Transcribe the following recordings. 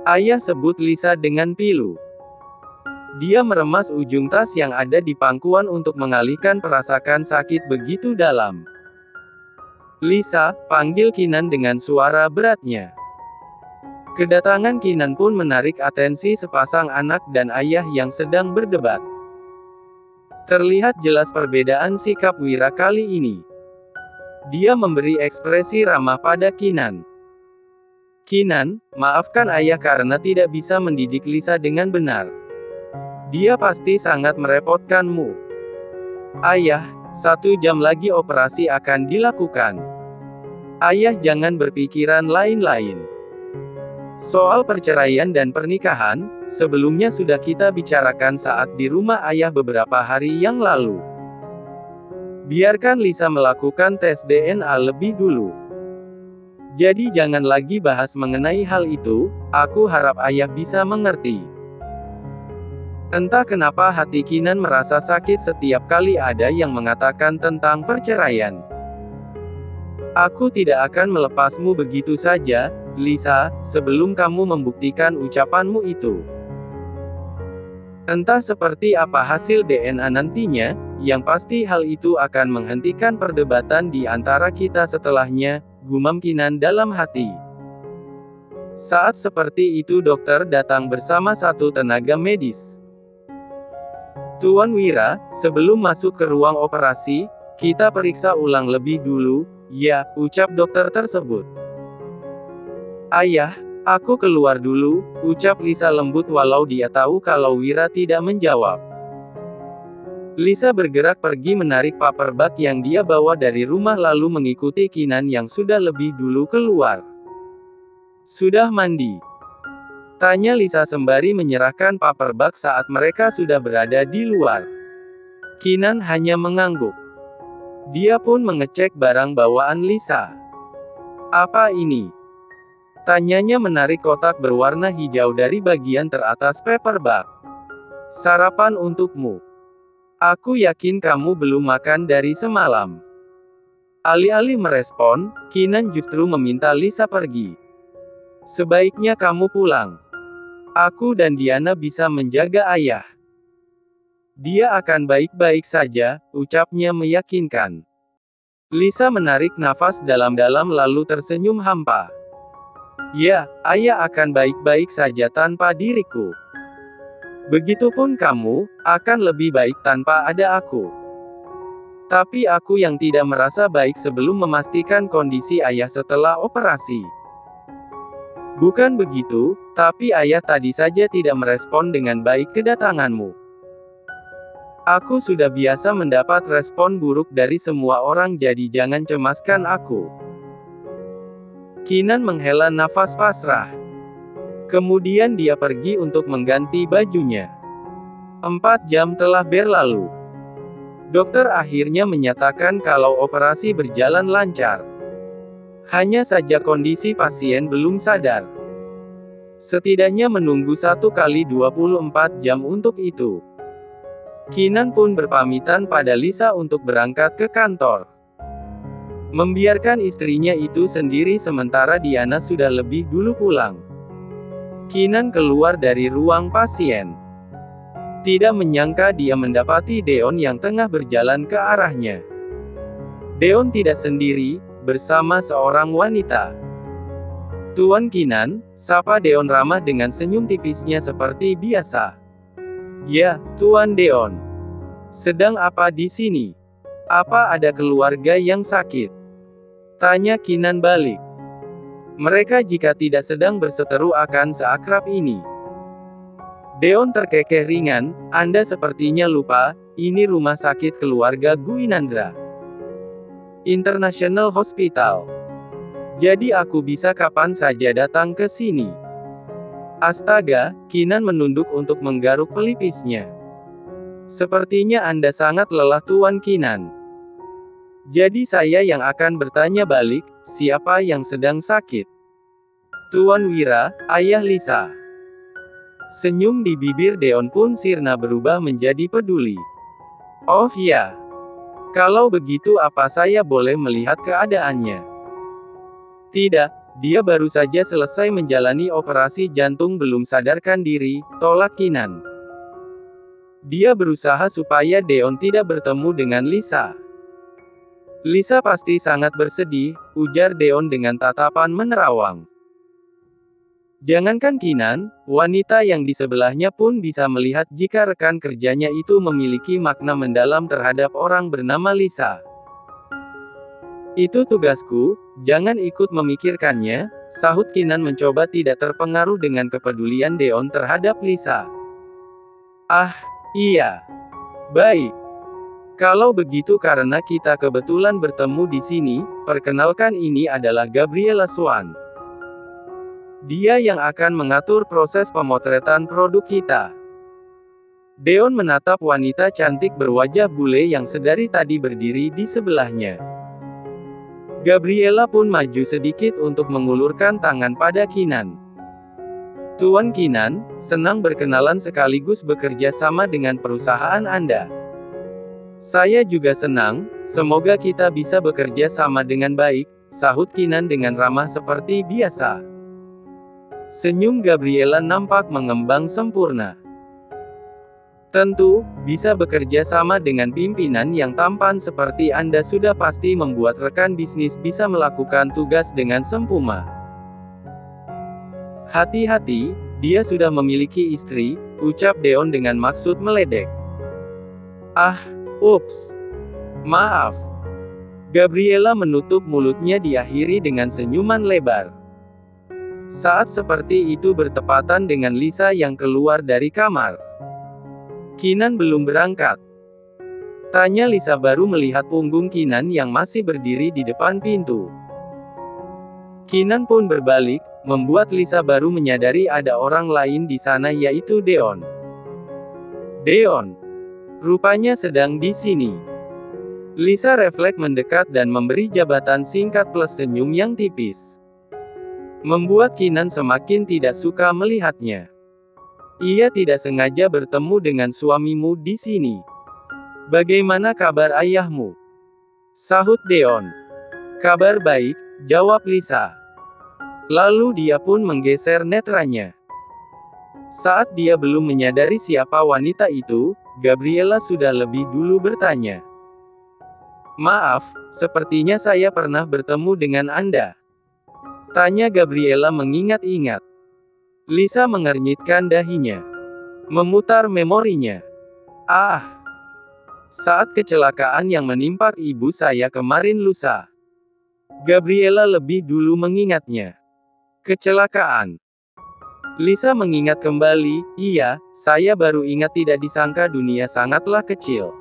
Ayah sebut Lisa dengan pilu. Dia meremas ujung tas yang ada di pangkuan untuk mengalihkan perasaan sakit begitu dalam. Lisa, panggil Kinan dengan suara beratnya. Kedatangan Kinan pun menarik atensi sepasang anak dan ayah yang sedang berdebat. Terlihat jelas perbedaan sikap Wira kali ini. Dia memberi ekspresi ramah pada Kinan. Kinan, maafkan ayah karena tidak bisa mendidik Lisa dengan benar. Dia pasti sangat merepotkanmu. Ayah, 1 jam lagi operasi akan dilakukan. Ayah jangan berpikiran lain-lain. Soal perceraian dan pernikahan, sebelumnya sudah kita bicarakan saat di rumah ayah beberapa hari yang lalu. Biarkan Lisa melakukan tes DNA lebih dulu. Jadi jangan lagi bahas mengenai hal itu, aku harap ayah bisa mengerti. Entah kenapa hati Kinan merasa sakit setiap kali ada yang mengatakan tentang perceraian. Aku tidak akan melepasmu begitu saja, Lisa, sebelum kamu membuktikan ucapanmu itu. Entah seperti apa hasil DNA nantinya, yang pasti hal itu akan menghentikan perdebatan di antara kita setelahnya, gumam Kinan dalam hati. Saat seperti itu dokter datang bersama 1 tenaga medis. Tuan Wira, sebelum masuk ke ruang operasi, kita periksa ulang lebih dulu, ya, ucap dokter tersebut. Ayah, aku keluar dulu, ucap Lisa lembut walau dia tahu kalau Wira tidak menjawab. Lisa bergerak pergi menarik paper bag yang dia bawa dari rumah lalu mengikuti Kinan yang sudah lebih dulu keluar. Sudah mandi? Tanya Lisa sembari menyerahkan paper bag saat mereka sudah berada di luar. Kinan hanya mengangguk. Dia pun mengecek barang bawaan Lisa. Apa ini? Tanyanya menarik kotak berwarna hijau dari bagian teratas paper bag. Sarapan untukmu. Aku yakin kamu belum makan dari semalam. Alih-alih merespon, Kinan justru meminta Lisa pergi. Sebaiknya kamu pulang. Aku dan Diana bisa menjaga ayah. Dia akan baik-baik saja, ucapnya meyakinkan. Lisa menarik nafas dalam-dalam lalu tersenyum hampa. Ya, ayah akan baik-baik saja tanpa diriku. Begitupun kamu, akan lebih baik tanpa ada aku. Tapi aku yang tidak merasa baik sebelum memastikan kondisi ayah setelah operasi. Bukan begitu, tapi ayah tadi saja tidak merespon dengan baik kedatanganmu. Aku sudah biasa mendapat respon buruk dari semua orang jadi jangan cemaskan aku. Kinan menghela nafas pasrah. Kemudian dia pergi untuk mengganti bajunya. 4 jam telah berlalu. Dokter akhirnya menyatakan kalau operasi berjalan lancar. Hanya saja kondisi pasien belum sadar. Setidaknya menunggu 1 kali 24 jam untuk itu. Kinan pun berpamitan pada Lisa untuk berangkat ke kantor. Membiarkan istrinya itu sendiri sementara Diana sudah lebih dulu pulang. Kinan keluar dari ruang pasien. Tidak menyangka dia mendapati Deon yang tengah berjalan ke arahnya. Deon tidak sendiri, bersama seorang wanita. Tuan Kinan, sapa Deon ramah dengan senyum tipisnya seperti biasa. Ya, Tuan Deon. Sedang apa di sini? Apa ada keluarga yang sakit? Tanya Kinan balik. Mereka jika tidak sedang berseteru akan seakrab ini. Deon terkekeh ringan, Anda sepertinya lupa, ini rumah sakit keluarga Guinandra. International Hospital. Jadi aku bisa kapan saja datang ke sini. Astaga, Kinan menunduk untuk menggaruk pelipisnya. Sepertinya Anda sangat lelah Tuan Kinan. Jadi saya yang akan bertanya balik, siapa yang sedang sakit? Tuan Wira, ayah Lisa. Senyum di bibir Deon pun sirna berubah menjadi peduli. Oh ya. Kalau begitu apa saya boleh melihat keadaannya? Tidak, Dia baru saja selesai menjalani operasi jantung belum sadarkan diri, tolak Kinan. Dia berusaha supaya Deon tidak bertemu dengan Lisa. Lisa pasti sangat bersedih, ujar Deon dengan tatapan menerawang. Jangankan Kinan, wanita yang di sebelahnya pun bisa melihat jika rekan kerjanya itu memiliki makna mendalam terhadap orang bernama Lisa. Itu tugasku, jangan ikut memikirkannya, sahut Kinan mencoba tidak terpengaruh dengan kepedulian Deon terhadap Lisa. Ah, iya. Baik. Kalau begitu karena kita kebetulan bertemu di sini, perkenalkan ini adalah Gabriela Swan. Dia yang akan mengatur proses pemotretan produk kita. Deon menatap wanita cantik berwajah bule yang sedari tadi berdiri di sebelahnya. Gabriela pun maju sedikit untuk mengulurkan tangan pada Kinan. Tuan Kinan, senang berkenalan sekaligus bekerja sama dengan perusahaan Anda. Saya juga senang, semoga kita bisa bekerja sama dengan baik, sahut Kinan dengan ramah seperti biasa. Senyum Gabriela nampak mengembang sempurna. Tentu, bisa bekerja sama dengan pimpinan yang tampan seperti Anda sudah pasti membuat rekan bisnis bisa melakukan tugas dengan sempurna. Hati-hati, dia sudah memiliki istri, ucap Deon dengan maksud meledek. Ah, ups. Maaf. Gabriela menutup mulutnya diakhiri dengan senyuman lebar. Saat seperti itu bertepatan dengan Lisa yang keluar dari kamar. Kinan belum berangkat. Tanya Lisa baru melihat punggung Kinan yang masih berdiri di depan pintu. Kinan pun berbalik, membuat Lisa baru menyadari ada orang lain di sana yaitu Deon. Deon. Rupanya sedang di sini. Lisa refleks mendekat dan memberi jabatan singkat plus senyum yang tipis. Membuat Kinan semakin tidak suka melihatnya. Ia tidak sengaja bertemu dengan suamimu di sini. Bagaimana kabar ayahmu? Sahut Deon. Kabar baik, jawab Lisa. Lalu dia pun menggeser netranya. Saat dia belum menyadari siapa wanita itu, Gabriela sudah lebih dulu bertanya. Maaf, sepertinya saya pernah bertemu dengan Anda. Tanya Gabriela mengingat-ingat. Lisa mengernyitkan dahinya. Memutar memorinya. Ah. Saat kecelakaan yang menimpa ibu saya kemarin lusa. Gabriela lebih dulu mengingatnya. Kecelakaan. Lisa mengingat kembali, iya, saya baru ingat tidak disangka dunia sangatlah kecil.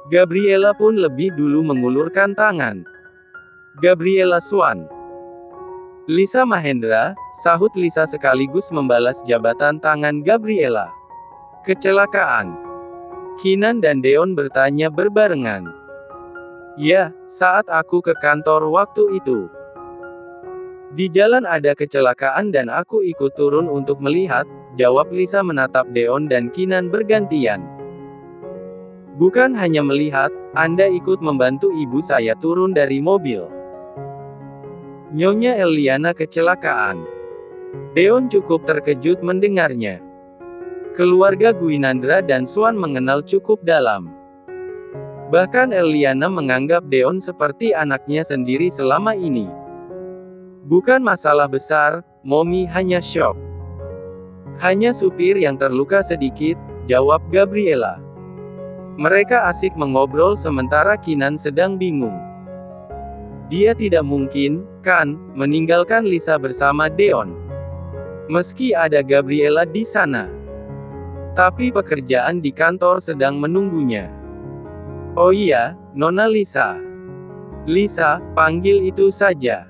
Gabriela pun lebih dulu mengulurkan tangan. Gabriela Swan. Lisa Mahendra, sahut Lisa sekaligus membalas jabatan tangan Gabriela. Kecelakaan. Kinan dan Deon bertanya berbarengan. Ya, saat aku ke kantor waktu itu. Di jalan ada kecelakaan dan aku ikut turun untuk melihat, jawab Lisa menatap Deon dan Kinan bergantian. Bukan hanya melihat, Anda ikut membantu ibu saya turun dari mobil. Nyonya Eliana kecelakaan. Deon cukup terkejut mendengarnya. Keluarga Gwinandra dan Swan mengenal cukup dalam. Bahkan Eliana menganggap Deon seperti anaknya sendiri selama ini. Bukan masalah besar, Momi hanya syok. Hanya supir yang terluka sedikit, jawab Gabriela. Mereka asik mengobrol sementara Kinan sedang bingung. Dia tidak mungkin, kan, meninggalkan Lisa bersama Deon. Meski ada Gabriela di sana. Tapi pekerjaan di kantor sedang menunggunya. Oh iya, Nona Lisa. Lisa, panggil itu saja.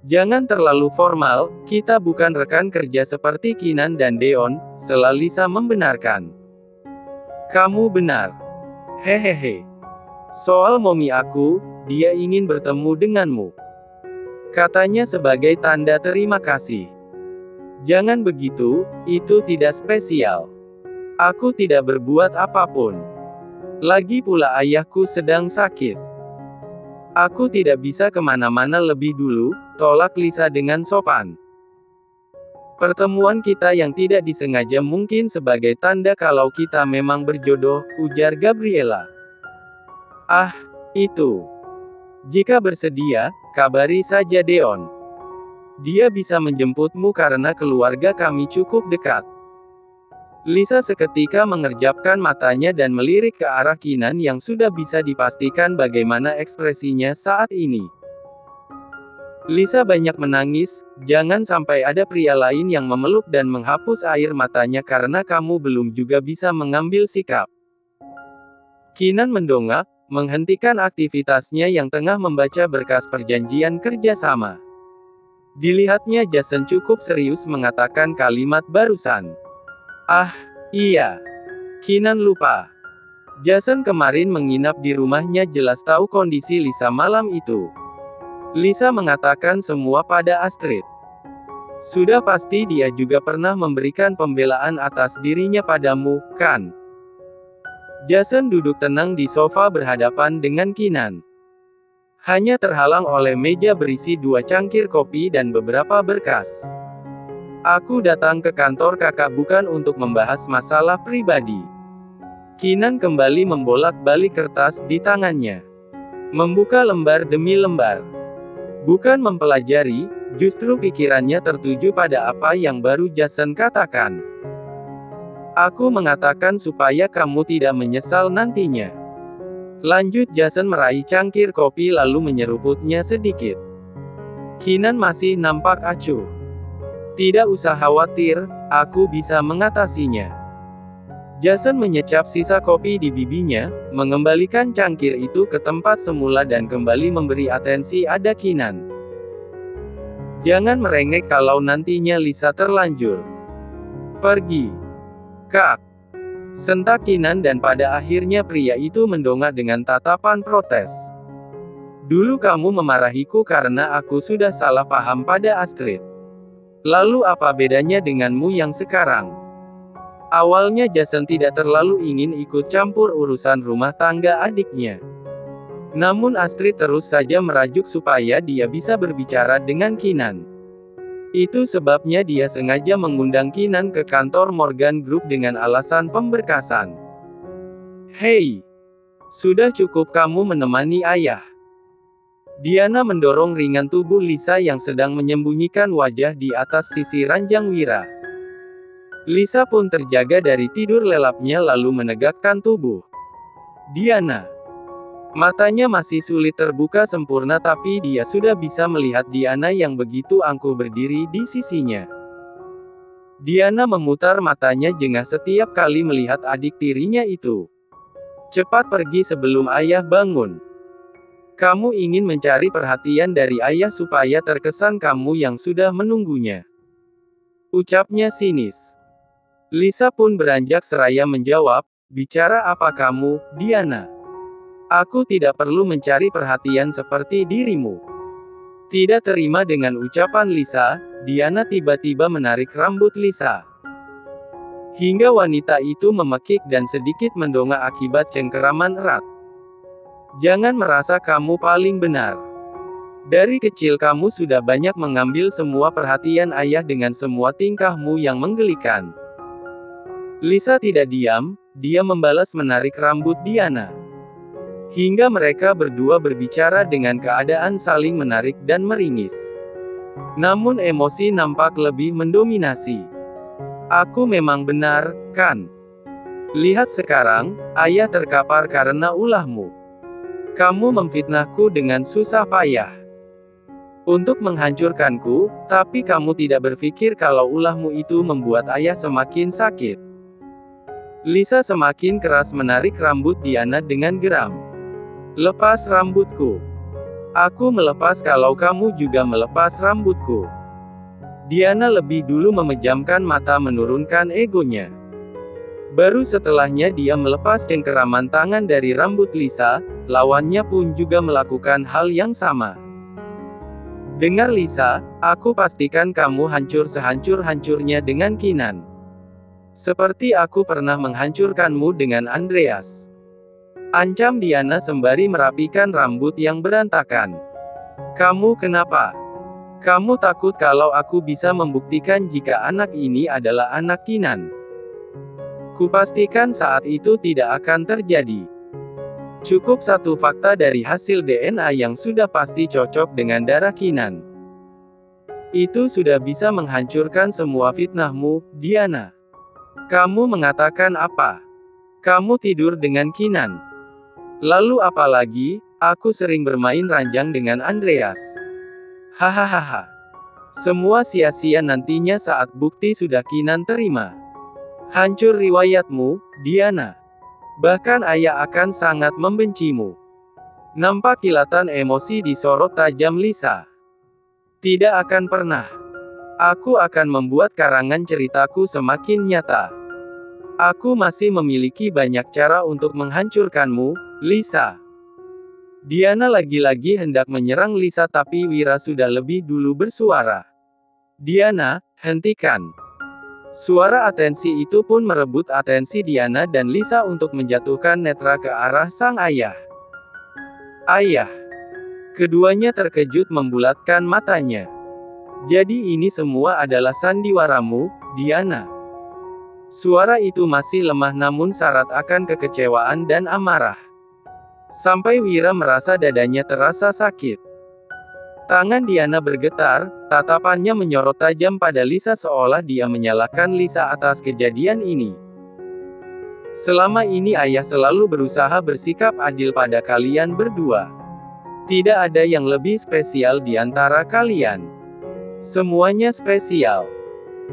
Jangan terlalu formal, kita bukan rekan kerja seperti Kinan dan Deon, sela Lisa membenarkan. Kamu benar. Hehehe. Soal Momi aku, dia ingin bertemu denganmu. Katanya sebagai tanda terima kasih. Jangan begitu, itu tidak spesial. Aku tidak berbuat apapun. Lagi pula ayahku sedang sakit. Aku tidak bisa kemana-mana lebih dulu, tolak Lisa dengan sopan. Pertemuan kita yang tidak disengaja mungkin sebagai tanda kalau kita memang berjodoh, ujar Gabriela. Ah, itu. Jika bersedia, kabari saja Deon. Dia bisa menjemputmu karena keluarga kami cukup dekat. Lisa seketika mengerjapkan matanya dan melirik ke arah Kinan yang sudah bisa dipastikan bagaimana ekspresinya saat ini. Lisa banyak menangis, jangan sampai ada pria lain yang memeluk dan menghapus air matanya karena kamu belum juga bisa mengambil sikap. Kinan mendongak, menghentikan aktivitasnya yang tengah membaca berkas perjanjian kerjasama. Dilihatnya Jason cukup serius mengatakan kalimat barusan. Ah, iya. Kinan lupa. Jason kemarin menginap di rumahnya jelas tahu kondisi Lisa malam itu. Lisa mengatakan semua pada Astrid. Sudah pasti dia juga pernah memberikan pembelaan atas dirinya padamu, kan? Jason duduk tenang di sofa berhadapan dengan Kinan. Hanya terhalang oleh meja berisi 2 cangkir kopi dan beberapa berkas. Aku datang ke kantor kakak bukan untuk membahas masalah pribadi. Kinan kembali membolak-balik kertas di tangannya. Membuka lembar demi lembar. Bukan mempelajari, justru pikirannya tertuju pada apa yang baru Jason katakan. Aku mengatakan supaya kamu tidak menyesal nantinya. Lanjut Jason meraih cangkir kopi lalu menyeruputnya sedikit. Kinan masih nampak acuh. Tidak usah khawatir, aku bisa mengatasinya. Jason menyecap sisa kopi di bibinya, mengembalikan cangkir itu ke tempat semula dan kembali memberi atensi ada Kinan. Jangan merengek kalau nantinya Lisa terlanjur. Pergi. Kak. Sentak Kinan dan pada akhirnya pria itu mendongak dengan tatapan protes. Dulu kamu memarahiku karena aku sudah salah paham pada Astrid. Lalu apa bedanya denganmu yang sekarang? Awalnya Jason tidak terlalu ingin ikut campur urusan rumah tangga adiknya. Namun Astrid terus saja merajuk supaya dia bisa berbicara dengan Kinan. Itu sebabnya dia sengaja mengundang Kinan ke kantor Morgan Group dengan alasan pemberkasan. Hei! Sudah cukup kamu menemani ayah. Diana mendorong ringan tubuh Lisa yang sedang menyembunyikan wajah di atas sisi ranjang Wira. Lisa pun terjaga dari tidur lelapnya lalu menegakkan tubuh. Diana. Matanya masih sulit terbuka sempurna tapi dia sudah bisa melihat Diana yang begitu angkuh berdiri di sisinya. Diana memutar matanya jengah setiap kali melihat adik tirinya itu. Cepat pergi sebelum ayah bangun. Kamu ingin mencari perhatian dari ayah supaya terkesan kamu yang sudah menunggunya. Ucapnya sinis. Lisa pun beranjak seraya menjawab, bicara apa kamu, Diana? Aku tidak perlu mencari perhatian seperti dirimu. Tidak terima dengan ucapan Lisa, Diana tiba-tiba menarik rambut Lisa. Hingga wanita itu memekik dan sedikit mendongak akibat cengkeraman erat. Jangan merasa kamu paling benar. Dari kecil kamu sudah banyak mengambil semua perhatian ayah dengan semua tingkahmu yang menggelikan. Lisa tidak diam, dia membalas menarik rambut Diana. Hingga mereka berdua berbicara dengan keadaan saling menarik dan meringis. Namun emosi nampak lebih mendominasi. Aku memang benar, kan? Lihat sekarang, ayah terkapar karena ulahmu. Kamu memfitnahku dengan susah payah. Untuk menghancurkanku, tapi kamu tidak berpikir kalau ulahmu itu membuat ayah semakin sakit. Lisa semakin keras menarik rambut Diana dengan geram. Lepas rambutku. Aku melepas kalau kamu juga melepas rambutku. Diana lebih dulu memejamkan mata menurunkan egonya. Baru setelahnya dia melepas cengkeraman tangan dari rambut Lisa, lawannya pun juga melakukan hal yang sama. Dengar Lisa, aku pastikan kamu hancur sehancur-hancurnya dengan Kinan. Seperti aku pernah menghancurkanmu dengan Andreas. Ancam Diana sembari merapikan rambut yang berantakan. Kamu kenapa? Kamu takut kalau aku bisa membuktikan jika anak ini adalah anak Kinan? Kupastikan saat itu tidak akan terjadi. Cukup satu fakta dari hasil DNA yang sudah pasti cocok dengan darah Kinan. Itu sudah bisa menghancurkan semua fitnahmu, Diana. Kamu mengatakan apa? Kamu tidur dengan Kinan. Lalu apalagi, aku sering bermain ranjang dengan Andreas. Hahaha. Semua sia-sia nantinya saat bukti sudah Kinan terima. Hancur riwayatmu, Diana. Bahkan ayah akan sangat membencimu. Nampak kilatan emosi di sorot tajam Lisa. Tidak akan pernah. Aku akan membuat karangan ceritaku semakin nyata. Aku masih memiliki banyak cara untuk menghancurkanmu, Lisa. Diana lagi-lagi hendak menyerang Lisa tapi Wira sudah lebih dulu bersuara. Diana, hentikan. Suara atensi itu pun merebut atensi Diana dan Lisa untuk menjatuhkan netra ke arah sang ayah. Ayah. Keduanya terkejut membulatkan matanya. Jadi ini semua adalah sandiwaramu, Diana. Suara itu masih lemah namun syarat akan kekecewaan dan amarah. Sampai Wira merasa dadanya terasa sakit. Tangan Diana bergetar, tatapannya menyorot tajam pada Lisa seolah dia menyalahkan Lisa atas kejadian ini. Selama ini ayah selalu berusaha bersikap adil pada kalian berdua. Tidak ada yang lebih spesial di antara kalian. Semuanya spesial.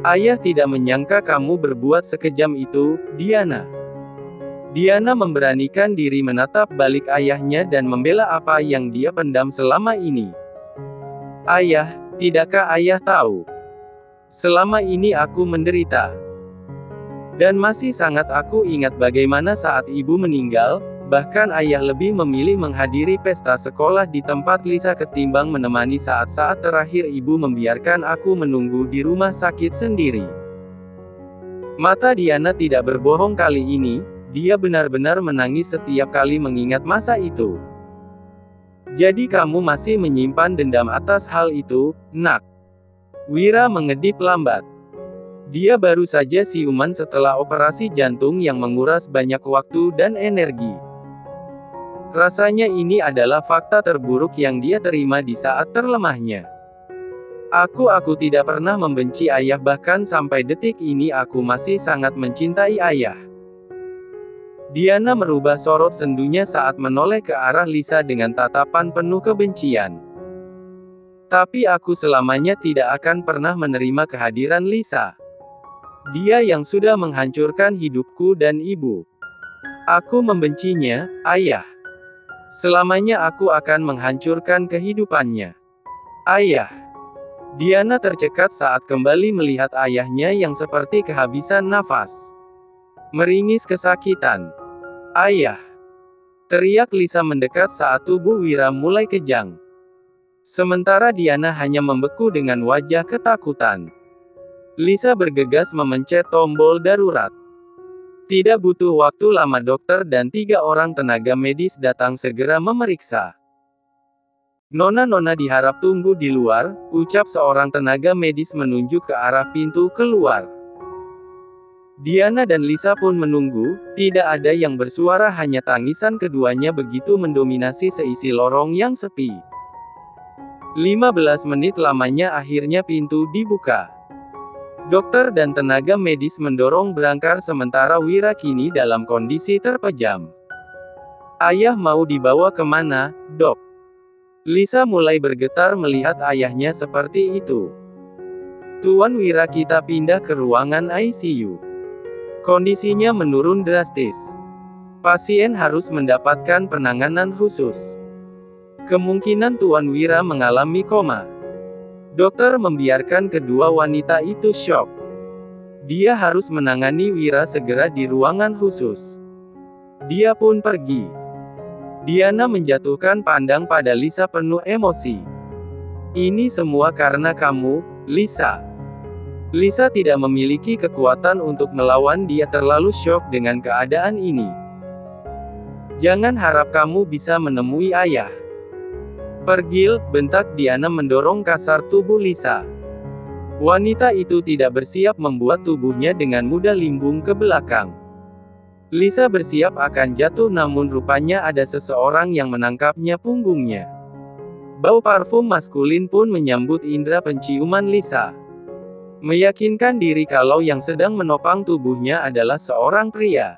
Ayah tidak menyangka kamu berbuat sekejam itu, Diana. Diana memberanikan diri menatap balik ayahnya dan membela apa yang dia pendam selama ini. Ayah, tidakkah ayah tahu? Selama ini aku menderita. Dan masih sangat aku ingat bagaimana saat ibu meninggal, bahkan ayah lebih memilih menghadiri pesta sekolah di tempat Lisa ketimbang menemani saat-saat terakhir ibu membiarkan aku menunggu di rumah sakit sendiri. Mata Diana tidak berbohong kali ini, dia benar-benar menangis setiap kali mengingat masa itu. Jadi kamu masih menyimpan dendam atas hal itu, nak? Wira mengedip lambat. Dia baru saja siuman setelah operasi jantung yang menguras banyak waktu dan energi. Rasanya ini adalah fakta terburuk yang dia terima di saat terlemahnya. Aku tidak pernah membenci ayah bahkan sampai detik ini aku masih sangat mencintai ayah. Diana merubah sorot sendunya saat menoleh ke arah Lisa dengan tatapan penuh kebencian. Tapi aku selamanya tidak akan pernah menerima kehadiran Lisa. Dia yang sudah menghancurkan hidupku dan ibu. Aku membencinya, ayah. Selamanya aku akan menghancurkan kehidupannya. Ayah. Diana tercekat saat kembali melihat ayahnya yang seperti kehabisan nafas. Meringis kesakitan. Ayah. Teriak Lisa mendekat saat tubuh Wira mulai kejang. Sementara Diana hanya membeku dengan wajah ketakutan. Lisa bergegas memencet tombol darurat. Tidak butuh waktu lama dokter dan 3 orang tenaga medis datang segera memeriksa. Nona diharap tunggu di luar, ucap seorang tenaga medis menunjuk ke arah pintu keluar. Diana dan Lisa pun menunggu, tidak ada yang bersuara hanya tangisan keduanya begitu mendominasi seisi lorong yang sepi. 15 menit lamanya akhirnya pintu dibuka. Dokter dan tenaga medis mendorong berangkar sementara Wira kini dalam kondisi terpejam. Ayah mau dibawa kemana, dok? Lisa mulai bergetar melihat ayahnya seperti itu. Tuan Wira kita pindah ke ruangan ICU. Kondisinya menurun drastis. Pasien harus mendapatkan penanganan khusus. Kemungkinan Tuan Wira mengalami koma. Dokter membiarkan kedua wanita itu syok. Dia harus menangani Wira segera di ruangan khusus. Dia pun pergi. Diana menjatuhkan pandang pada Lisa penuh emosi. Ini semua karena kamu, Lisa. Lisa tidak memiliki kekuatan untuk melawan dia terlalu syok dengan keadaan ini. Jangan harap kamu bisa menemui ayah. Pergil, bentak Diana mendorong kasar tubuh Lisa. Wanita itu tidak bersiap membuat tubuhnya dengan mudah limbung ke belakang. Lisa bersiap akan jatuh namun rupanya ada seseorang yang menangkapnya punggungnya. Bau parfum maskulin pun menyambut indera penciuman Lisa. Meyakinkan diri kalau yang sedang menopang tubuhnya adalah seorang pria.